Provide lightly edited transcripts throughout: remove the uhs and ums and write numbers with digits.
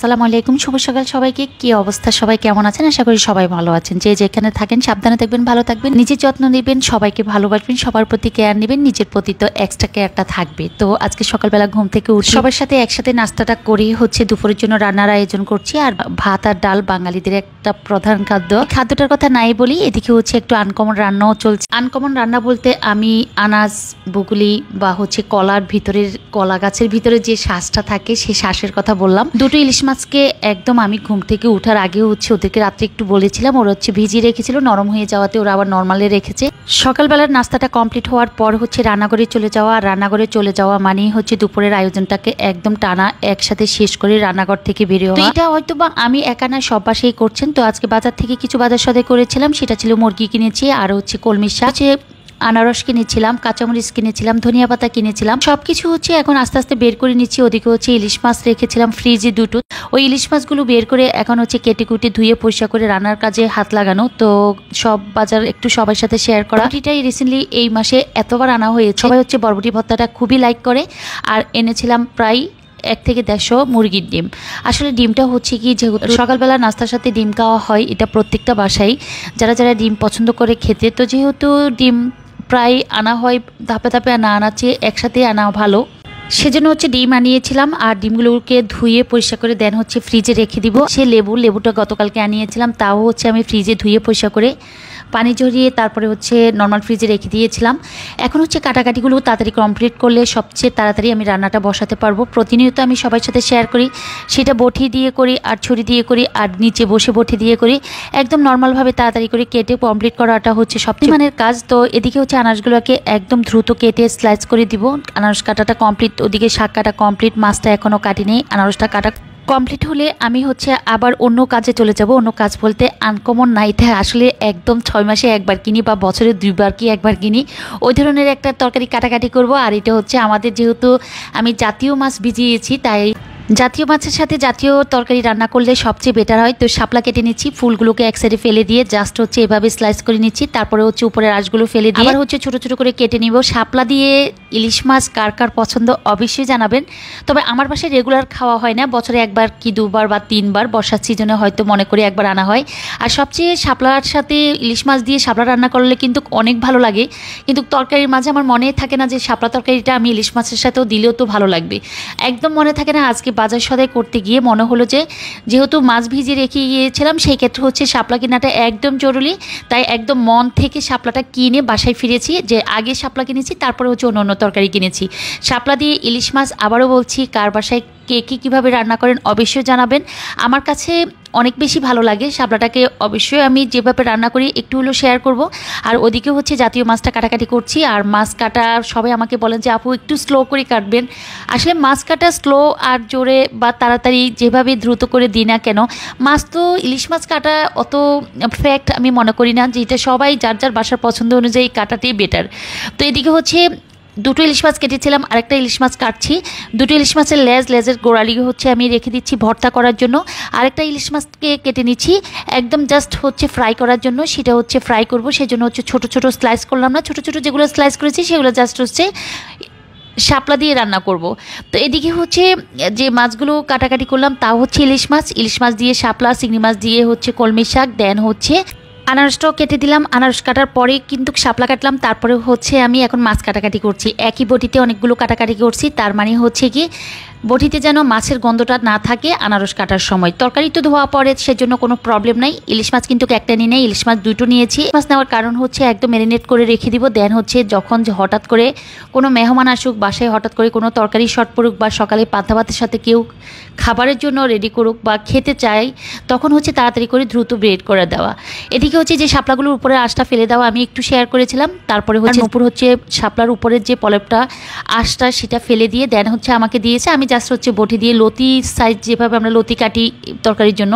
আসসালামু আলাইকুম, শুভ সকাল সবাইকে। কি অবস্থা, সবাই কেমন আছেন? আশা করি সবাই ভালো আছেন। যে যেখানে থাকেন সাবধানে থাকবেন, ভালো থাকবেন, নিজের যত্ন নেবেন, সবাইকে ভালোবাসবেন, সবার প্রতি কেয়ার নেবেন, নিজের প্রতি তো এক্সট্রা কেয়ারটা থাকবে। তো আজকে সকালবেলা ঘুম থেকে উঠে সবার সাথে একসাথে নাস্তাটা করে দুপুরের জন্য রান্নার আয়োজন করছি। আর ভাত আর ডাল বাঙালিদের একটা প্রধান খাদ্য। খাদ্যটার কথা নাই বলি, এদিকে একটু আনকমন রান্নাও চলছে। আনকমন রান্না বলতে আমি আনাজ, বগুলি বা কলার ভিতরের, কলা গাছের ভিতরে যে শ্বাসটা থাকে সেই শ্বাসের কথা বললাম। দুটো ইলিশ মাছকে একদম আমি ঘুম থেকে উঠার আগে ওদেরকে রাত্রে একটু বলেছিলাম, ওরা ভিজিয়ে রেখেছিল, নরম হয়ে যাওয়াতে ওরা আবার নর্মালে রেখেছে। সকালবেলার নাস্তাটা কমপ্লিট হওয়ার পর রান্নাঘরে চলে যাওয়া। আর রান্নাঘরে চলে যাওয়া মানেই দুপুরের আয়োজনটাকে একদম টানা একসাথে শেষ করে রান্নাঘর থেকে বেরিয়ে হওয়া। এটা হয়তো বা আমি একা না, সব বাসায় করছেন। তো আজকে বাজার থেকে কিছু বাজার সদাই করেছিলাম, সেটা ছিল মুরগি কিনেছি, আর কলমি শাক, আনারস কিনেছিলাম, কাঁচামরিচ কিনেছিলাম, ধনিয়া পাতা কিনেছিলাম। সবকিছু এখন আস্তে আস্তে বের করে নিচ্ছি। ওদিকে ইলিশ মাছ রেখেছিলাম ফ্রিজে দুটো, ওই ইলিশ মাছগুলো বের করে এখন কেটে কুটে ধুয়ে পরিষ্কার করে রান্নার কাজে হাত লাগানো। তো সব বাজার একটু সবার সাথে শেয়ার করা। বরবটিটাই রিসেন্টলি এই মাসে এতবার আনা হয়েছে। সবাই বরবটি ভর্তাটা খুবই লাইক করে। আর এনেছিলাম প্রায় 1 থেকে 150 মুরগির ডিম। আসলে ডিমটা কি, যেহেতু সকালবেলা নাস্তার সাথে ডিম খাওয়া হয়, এটা প্রত্যেকটা বাসায় যারা যারা ডিম পছন্দ করে খেতে, তো যেহেতু ডিম প্রায় আনা হয়, ধাপে ধাপে না আনার চেয়ে একসাথে আনা ভালো, সেজন্য ডিম আনিয়েছিলাম। আর ডিমগুলোকে ধুয়ে পরিষ্কার করে দেন ফ্রিজে রেখে দিব। লেবুটা গতকালকে আনিয়েছিলাম, তাও আমি ফ্রিজে ধুয়ে পরিষ্কার করে পানি ঝরিয়ে তারপরে নর্মাল ফ্রিজে রেখে দিয়েছিলাম। এখন কাটাকাটিগুলো তাড়াতাড়ি কমপ্লিট করলে সবচেয়ে তাড়াতাড়ি আমি রান্নাটা বসাতে পারবো। প্রতিনিয়ত আমি সবার সাথে শেয়ার করি, সেটা বটি দিয়ে করি আর ছুরি দিয়ে করি আর নিচে বসে বটি দিয়ে করি। একদম নর্মালভাবে তাড়াতাড়ি করে কেটে কমপ্লিট করাটা সবচেয়ে মানের কাজ। তো এদিকে আনারসগুলোকে একদম দ্রুত কেটে স্লাইস করে দিব। আনারস কাটাটা কমপ্লিট, ওদিকে শাক কাটা কমপ্লিট, মাছটা এখনও কাটিনি। আনারসটা কাটা কমপ্লিট হলে আমি আবার অন্য কাজে চলে যাব। অন্য কাজ বলতে আনকমন না, এটা আসলে একদম 6 মাসে একবার কিনি বা বছরে 2বার কি একবার কিনি, ওই ধরনের একটা তরকারি কাটাকাটি করব। আর এটা আমাদের যেহেতু আমি জাতীয় মাছ ভিজিয়েছি, তাই জাতীয় মাছের সাথে জাতীয় তরকারি রান্না করলে সবচেয়ে বেটার হয়। তো শাপলা কেটে নিচ্ছি, ফুলগুলোকে এক সাইডে ফেলে দিয়ে জাস্ট এভাবে স্লাইস করে নিচ্ছি। তারপরে উপরের আঁশগুলো ফেলে দিয়ে আবার ছোট ছোট করে কেটে নিব। শাপলা দিয়ে ইলিশ মাছ কার কার পছন্দ অবশ্যই জানাবেন। তবে আমার বাসায় রেগুলার খাওয়া হয় না, বছরে 1বার কি 2বার বা 3বার, বর্ষার সিজনে হয়তো মনে করি 1বার আনা হয়। আর সবচেয়ে শাপলার সাথে ইলিশ মাছ দিয়ে শাপলা রান্না করলে কিন্তু অনেক ভালো লাগে। কিন্তু তরকারির মাঝে আমার মনে থাকে না যে শাপলা তরকারিটা আমি ইলিশ মাছের সাথেও দিলেও তো ভালো লাগবে, একদম মনে থাকে না। আজকে বাজার সদাই করতে গিয়ে মনে হলো যেহেতু মাছ ভিজিয়ে রেখে গিয়েছিলাম, সেই ক্ষেত্রে শাপলা কেনাটা একদম জরুরি। তাই একদম মন থেকে শাপলাটা কিনে বাসায় ফিরেছি, যে আগে শাপলা কিনেছি, তারপরে অন্য তরকারি কিনেছি। শাপলা দিয়ে ইলিশ মাছ আবারও বলছি, কার বাসায় কে কীভাবে রান্না করেন অবশ্যই জানাবেন। আমার কাছে অনেক বেশি ভালো লাগে শাপলাটাকে, অবশ্যই আমি যেভাবে রান্না করি একটু হলেও শেয়ার করব। আর ওদিকে জাতীয় মাছটা কাটাকাটি করছি। আর মাছ কাটা সবাই আমাকে বলেন যে আপু একটু স্লো করে কাটবেন। আসলে মাছ কাটা স্লো আর জোরে বা তাড়াতাড়ি যেভাবে দ্রুত করে দিই না কেন, মাছ তো ইলিশ মাছ কাটা অত ফ্যাক্ট আমি মনে করি না, যে এটা সবাই যার যার বাসার পছন্দ অনুযায়ী কাটাতেই বেটার। তো এদিকে দুটো ইলিশ মাছ কেটেছিলাম, আরেকটা ইলিশ মাছ কাটছি। দুটো ইলিশ মাছের লেজের গোড়ালি আমি রেখে দিচ্ছি ভর্তা করার জন্য। আরেকটা ইলিশ মাছকে কেটে নিচ্ছি একদম জাস্ট ফ্রাই করার জন্য, সেটা ফ্রাই করব। সেজন্য ছোট ছোট স্লাইস করলাম না, ছোট ছোট যেগুলো স্লাইস করেছি সেগুলো জাস্ট শাপলা দিয়ে রান্না করব। তো এদিকে যে মাছগুলো কাটাকাটি করলাম তাও ইলিশ মাছ দিয়ে শাপলা, চিংড়ি মাছ দিয়ে কলমি শাক, দেন আনারসটাও কেটে দিলাম। আনারস কাটার পরে কিন্তু শাপলা কাটলাম, তারপরে আমি এখন মাছ কাটাকাটি করছি। একই বটিতে অনেকগুলো কাটাকাটি করছি, তার মানে কি বটিতে যেন মাছের গন্ধটা না থাকে আনারস কাটার সময়। তরকারি তো ধোয়া পড়ে, সেজন্য কোনো প্রবলেম নাই। ইলিশ মাছ কিন্তু একটা নিয়ে নেই, ইলিশ মাছ দুটো নিয়েছি। মাছ নেওয়ার কারণ একদম ম্যারিনেট করে রেখে দিব। দেন যখন হঠাৎ করে কোনো মেহমান আসুক বাসায়, হঠাৎ করে কোনো তরকারি শর্ট পড়ুক বা সকালে পান্তা ভাতের সাথে কেউ খাবারের জন্য রেডি করুক বা খেতে চাই, তখন তাড়াতাড়ি করে দ্রুত ব্রেড করে দেওয়া। এদিকে যে শাপলাগুলোর উপরে আঁশটা ফেলে দেওয়া আমি একটু শেয়ার করেছিলাম। তারপরে উপর শাপলার উপরের যে পলপটা আঁশটা সেটা ফেলে দিয়ে দেন আমাকে দিয়েছে। আমি জাস্ট বটি দিয়ে লতি সাইজ, যেভাবে আমরা লতি কাটি তরকারির জন্য,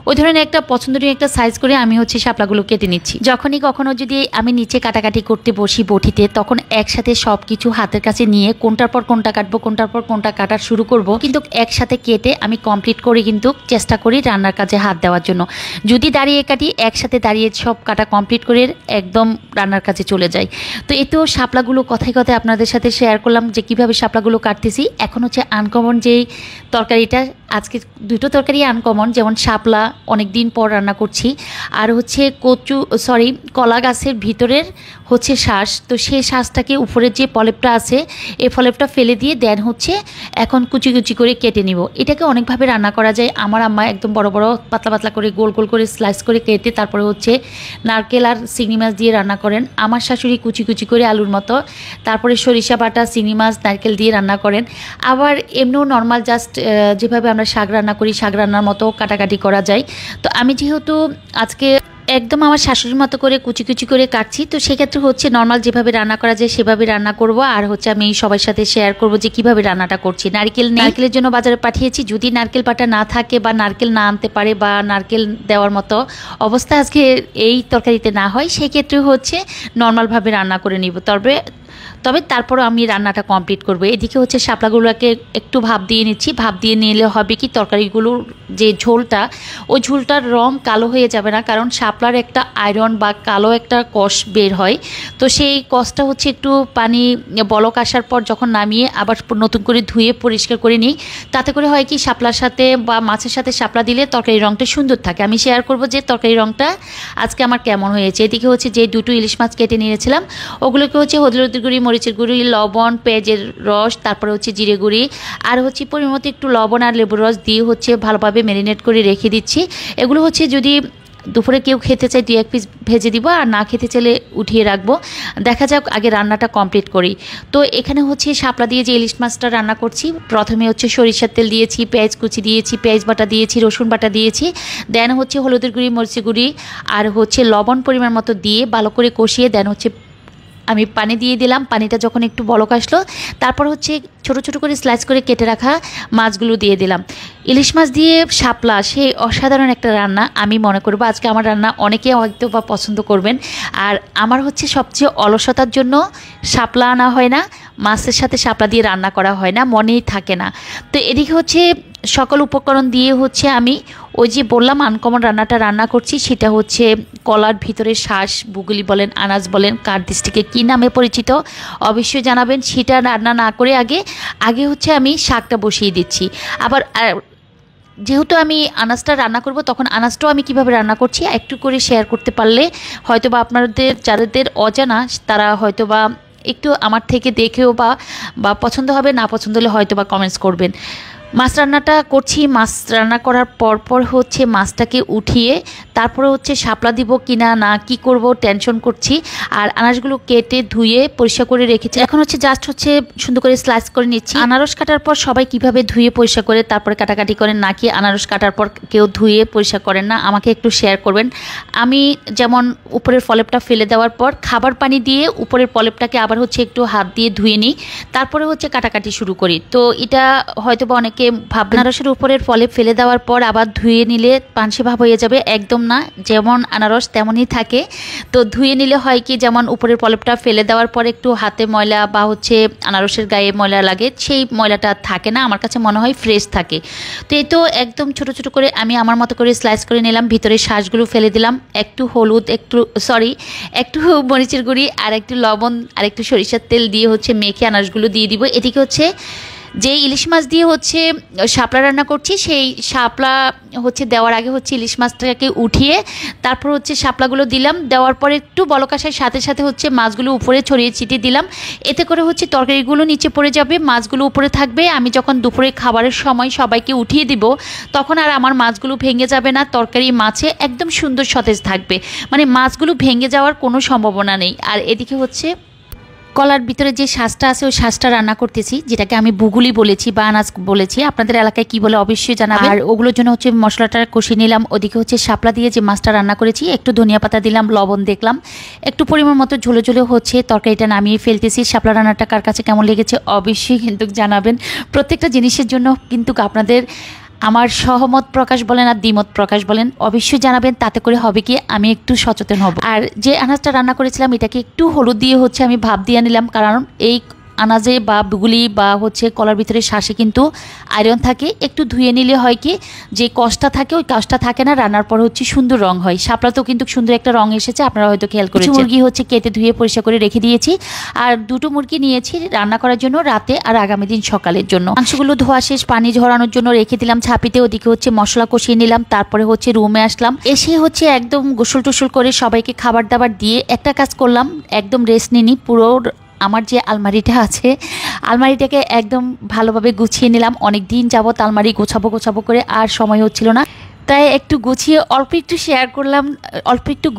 ওই ধরনের একটা পছন্দনীয় একটা সাইজ করে আমি শাপলাগুলো কেটে নিচ্ছি। যখনই কখনো যদি আমি নিচে কাটাকাটি করতে বসি বটিতে, তখন একসাথে সব কিছু হাতের কাছে নিয়ে কোনটার পর কোনটা কাটবো, কোনটার পর কোনটা কাটা শুরু করব, কিন্তু একসাথে কেটে আমি কমপ্লিট করে কিন্তু চেষ্টা করি রান্নার কাজে হাত দেওয়ার জন্য। যদি দাঁড়িয়ে কাটি, একসাথে দাঁড়িয়ে ছাড়িয়ে সব কাটা কমপ্লিট করে একদম রান্নার কাছে চলে যাই। তো এতেও শাপলাগুলো কথায় কথায় আপনাদের সাথে শেয়ার করলাম যে কীভাবে শাপলাগুলো কাটতেছি। এখন হচ্ছে আনকমন যেই তরকারিটা, আজকে দুটো তরকারি আনকমন, যেমন শাপলা অনেক দিন পর রান্না করছি, আর হচ্ছে কলা গাছের ভিতরের হচ্ছে শ্বাস, তো সেই শ্বাসটাকে উপরের যে পলেপটা আছে এই পলেপটা ফেলে দিয়ে দেন হচ্ছে এখন কুচি কুচি করে কেটে নিব। এটাকে অনেকভাবে রান্না করা যায়। আমার আম্মা একদম বড় বড় পাতলা পাতলা করে গোল গোল করে স্লাইস করে কেটে তারপরে হচ্ছে নারকেল আর চিংড়ি মাছ দিয়ে রান্না করেন। আমার শাশুড়ি কুচি কুচি করে আলুর মতো, তারপরে সরিষা বাটা, চিংড়ি মাছ, নারকেল দিয়ে রান্না করেন। আবার এমনিও নর্মাল জাস্ট যেভাবে আমরা শাক রান্না করি শাক রান্নার মতো কাটাকাটি করা যায়। তো আমি যেহেতু আজকে একদম আমার শাশুড়ির মতো করে কুচি কুচি করে কাটছি, তো সেক্ষেত্রে হচ্ছে নর্মাল যেভাবে রান্না করা যায় সেভাবে রান্না করব। আর হচ্ছে আমি সবার সাথে শেয়ার করব যে কিভাবে রান্নাটা করছি। নারকেলের জন্য বাজারে পাঠিয়েছি, যদি নারকেল পাটা না থাকে বা নারকেল না আনতে পারে বা নারকেল দেওয়ার মতো অবস্থা আজকে এই তরকারিতে না হয়, সেক্ষেত্রে হচ্ছে নর্মালভাবে রান্না করে নিব। তবে তারপরও আমি রান্নাটা কমপ্লিট করব। এদিকে হচ্ছে শাপলাগুলোকে একটু ভাপ দিয়ে নিচ্ছি। ভাপ দিয়ে নিলে হবে কি তরকারিগুলোর যে ঝোলটা, ওই ঝোলটার রং কালো হয়ে যাবে না, কারণ শাপলার একটা আয়রন বা কালো একটা কষ বের হয়। তো সেই কষটা হচ্ছে একটু পানি বলক আসার পর যখন নামিয়ে আবার নতুন করে ধুয়ে পরিষ্কার করে নিই, তাতে করে হয় কি শাপলার সাথে বা মাছের সাথে শাপলা দিলে তরকারির রংটা সুন্দর থাকে। আমি শেয়ার করব যে তরকারির রংটা আজকে আমার কেমন হয়েছে। এদিকে হচ্ছে যে দুটো ইলিশ মাছ কেটে নিয়েছিলাম ওগুলোকে হচ্ছে হলুদের গুঁড়ি, মরিচের গুঁড়ি, লবণ, পেঁয়াজের রস, তারপরে হচ্ছে জিরে গুঁড়ি আর হচ্ছে পরিমাণ মতো একটু লবণ আর লেবুর রস দিয়ে হচ্ছে ভালোভাবে ম্যারিনেট করে রেখে দিচ্ছি। এগুলো হচ্ছে যদি দুপুরে কেউ খেতে চাই 2-1 পিস ভেজে দিব, আর না খেতে চাইলে উঠিয়ে রাখবো। দেখা যাক আগে রান্নাটা কমপ্লিট করি। তো এখানে হচ্ছে শাপলা দিয়ে যে ইলিশ মাছটা রান্না করছি, প্রথমে হচ্ছে সরিষার তেল দিয়েছি, পেঁয়াজ কুচি দিয়েছি, পেঁয়াজ বাটা দিয়েছি, রসুন বাটা দিয়েছি, দেন হচ্ছে হলুদের গুঁড়ি, মরিচের গুঁড়ি আর হচ্ছে লবণ পরিমাণ মতো দিয়ে ভালো করে কষিয়ে দেন হচ্ছে আমি পানি দিয়ে দিলাম। পানিটা যখন একটু বলক আসলো তারপর হচ্ছে ছোট ছোট করে স্লাইস করে কেটে রাখা মাছগুলো দিয়ে দিলাম। ইলিশ মাছ দিয়ে শাপলা সেই অসাধারণ একটা রান্না। আমি মনে করব আজকে আমার রান্না অনেকে হয়তো বা পছন্দ করবেন। আর আমার হচ্ছে সবচেয়ে অলসতার জন্য শাপলা আনা হয় না, মাছের সাথে শাপলা দিয়ে রান্না করা হয় না, মনেই থাকে না। তো এদিকে হচ্ছে সকল উপকরণ দিয়ে হচ্ছে আমি ওই যে বললাম আনকমন রান্নাটা রান্না করছি, সেটা হচ্ছে কলার ভিতরে শ্বাস, বুগুলি বলেন, আনাজ বলেন, কার ডিস্ট্রিক্টে কী নামে পরিচিত অবশ্যই জানাবেন। সেটা রান্না না করে আগে হচ্ছে আমি শাকটা বসিয়ে দিচ্ছি। আবার যেহেতু আমি আনাজটা রান্না করব, তখন আনাজটাও আমি কিভাবে রান্না করছি একটু করে শেয়ার করতে পারলে হয়তো বা আপনাদের যাদের অজানা তারা হয়তো বা একটু আমার থেকে দেখেও বা পছন্দ হবে, না পছন্দ হলে হয়তো বা কমেন্টস করবেন। মাছ রান্নাটা করছি, মাছ রান্না করার পর হচ্ছে মাছটাকে উঠিয়ে তারপরে হচ্ছে শাপলা দিব কিনা না কি করব টেনশন করছি। আর আনারসগুলো কেটে ধুয়ে পরিষ্কার করে রেখেছি, এখন হচ্ছে জাস্ট হচ্ছে সুন্দর করে স্লাইস করে নিচ্ছি। আনারস কাটার পর সবাই কিভাবে ধুয়ে পরিষ্কার করে তারপরে কাটাকাটি করেন, নাকি আনারস কাটার পর কেউ ধুয়ে পরিষ্কার করেন না, আমাকে একটু শেয়ার করবেন। আমি যেমন উপরের ফলেপটা ফেলে দেওয়ার পর খাবার পানি দিয়ে উপরের ফলেপটাকে আবার হচ্ছে একটু হাত দিয়ে ধুয়ে নিই, তারপরে হচ্ছে কাটাকাটি শুরু করি। তো এটা হয়তো বা অনেকে ভাববেন আনারসের উপরের ফলেপ ফেলে দেওয়ার পর আবার ধুয়ে নিলে পানসে ভাব হয়ে যাবে, একদম না, যেমন আনারস তেমনই থাকে। তো ধুয়ে নিলে হয় কি, যেমন উপরের ফলেপটা ফেলে দেওয়ার পর একটু হাতে ময়লা বা হচ্ছে আনারসের গায়ে ময়লা লাগে, সেই ময়লাটা থাকে না, আমার কাছে মনে হয় ফ্রেশ থাকে। তো এই তো একদম ছোট ছোট করে আমি আমার মতো করে স্লাইস করে নিলাম, ভিতরে শ্বাসগুলো ফেলে দিলাম, একটু হলুদ, একটু মরিচের গুঁড়ি আর একটু লবণ আর একটু সরিষার তেল দিয়ে হচ্ছে মেখে আনারসগুলো দিয়ে দিব। এদিকে হচ্ছে যে ইলিশ মাছ দিয়ে হচ্ছে শাপলা রান্না করছি, সেই শাপলা হচ্ছে দেওয়ার আগে হচ্ছে ইলিশ মাছটাকে উঠিয়ে তারপর হচ্ছে শাপলাগুলো দিলাম, দেওয়ার পরে একটু বলক আসার সাথে সাথে হচ্ছে মাছগুলো উপরে ছড়িয়ে ছিটিয়ে দিলাম। এতে করে হচ্ছে তরকারিগুলো নিচে পড়ে যাবে, মাছগুলো উপরে থাকবে। আমি যখন দুপুরে খাবারের সময় সবাইকে উঠিয়ে দিব তখন আর আমার মাছগুলো ভেঙে যাবে না, তরকারি মাছে একদম সুন্দর সতেজ থাকবে, মানে মাছগুলো ভেঙে যাওয়ার কোনো সম্ভাবনা নেই। আর এদিকে হচ্ছে কলার ভিতরে যে শ্বাসটা আছে ওই শ্বাসটা রান্না করতেছি, যেটাকে আমি বুগুলি বলেছি বা আনাজ বলেছি, আপনাদের এলাকায় কি বলে অবশ্যই জানাবেন। আর ওগুলোর জন্য হচ্ছে মশলাটা কষিয়ে নিলাম। ওদিকে হচ্ছে শাপলা দিয়ে যে মাছটা রান্না করেছি একটু ধনিয়া পাতা দিলাম, লবণ দেখলাম, একটু পরিমাণ মতো ঝোলে ঝোলে হচ্ছে তরকারিটা নামিয়ে ফেলতেছি। শাপলা রান্নাটা কার কাছে কেমন লেগেছে অবশ্যই কিন্তু জানাবেন। প্রত্যেকটা জিনিসের জন্য কিন্তু আপনাদের আমার সহমত প্রকাশ বলেন আর দ্বিমত প্রকাশ বলেন অবশ্যই জানাবেন, তাতে করে হবে কি আমি একটু সচেতন হব। আর যে আনাজটা রান্না করেছিলাম এটাকে একটু হলুদ দিয়ে হচ্ছে আমি ভাপ দিয়ে নিলাম, কারণ এই আনাজে বা বুগুলি বা হচ্ছে কলার ভিতরে শ্বাসে কিন্তু আয়রন থাকে, একটু ধুয়ে নিলে হয় কি যে কষ্টটা থাকে ওই কষ্টটা থাকে না, রান্নার পর হচ্ছে সুন্দর রং হয়। শাপলাতেও কিন্তু সুন্দর একটা রং এসেছে, আপনারা হয়তো খেয়াল করেছেন। মুরগি হচ্ছে কেটে ধুয়ে পরিষ্কার করে রেখে দিয়েছি, আর 2টো মুরগি নিয়েছি রান্না করার জন্য রাতে আর আগামী দিন সকালের জন্য। মাংসগুলো ধোয়া শেষ, পানি ঝরানোর জন্য রেখে দিলাম ছাপিতে। ওদিকে হচ্ছে মশলা কষিয়ে নিলাম, তারপরে হচ্ছে রুমে আসলাম, এসে হচ্ছে একদম গোসল টোসল করে সবাইকে খাবার দাবার দিয়ে একটা কাজ করলাম, একদম রেস্ট নিনি। পুরো আমার যে আলমারিটা আছে আলমারিটাকে একদম ভালোভাবে গুছিয়ে নিলাম। অনেক দিন যাবত আলমারি গোছাবো করে আর সময় হচ্ছিল না, তাই একটু গুছিয়ে অল্প একটু শেয়ার করলাম, অল্প একটু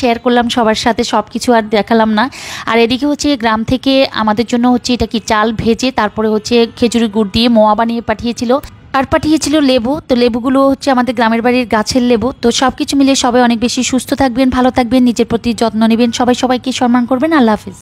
শেয়ার করলাম সবার সাথে, সব কিছু আর দেখালাম না। আর এদিকে হচ্ছে গ্রাম থেকে আমাদের জন্য হচ্ছে এটা কি চাল ভেজে তারপরে হচ্ছে খেজুরি গুড় দিয়ে মোয়া বানিয়ে পাঠিয়েছিল, আর পাঠিয়েছিল লেবু। তো লেবুগুলো হচ্ছে আমাদের গ্রামের বাড়ির গাছের লেবু। তো সব কিছু মিলিয়ে সবাই অনেক বেশি সুস্থ থাকবেন, ভালো থাকবেন, নিজের প্রতি যত্ন নেবেন, সবাইকে সম্মান করবেন। আল্লাহ হাফিজ।